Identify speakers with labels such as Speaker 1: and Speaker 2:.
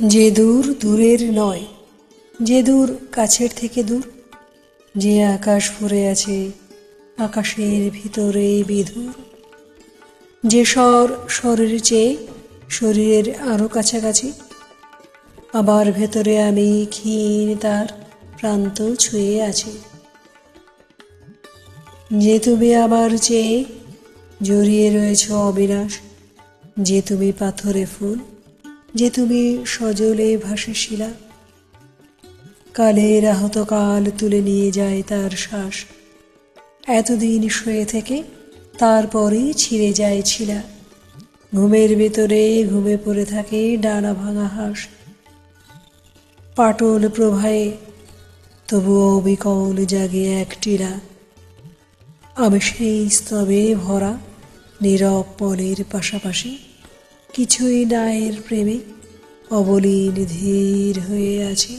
Speaker 1: যে দূর দূরের নয়, যে দূর কাছের থেকে দূর, যে আকাশ ভরে আছে আকাশের ভিতরে বিধুর, যে স্বর স্বরের চেয়ে শরীরের আরও কাছাকাছি, আবার ভেতরে আমি ক্ষীণ তার প্রান্ত ছুঁয়ে আছি। যে তুমি আমার চেয়ে জড়িয়ে রয়েছ অবিনাশ, যে তুমি পাথরে ফুল, যে তুমি সজলে ভাসে শিলা, কালের আহত কাল তুলে নিয়ে যায় তার শ্বাস, এতদিন শুয়ে থেকে তারপরেই ছিঁড়ে যায় ছিলা, ঘুমের ভেতরে ঘুমে পড়ে থাকে ডানা ভাঙা হাঁস, পাটল প্রভায়ে তবুও বিকল জাগে এক টিলা। আমি সেই স্তবে ভরা নীরব পলের পাশাপাশি কিছুই না এর প্রেমে অবলীন ধীর হয়ে আছি।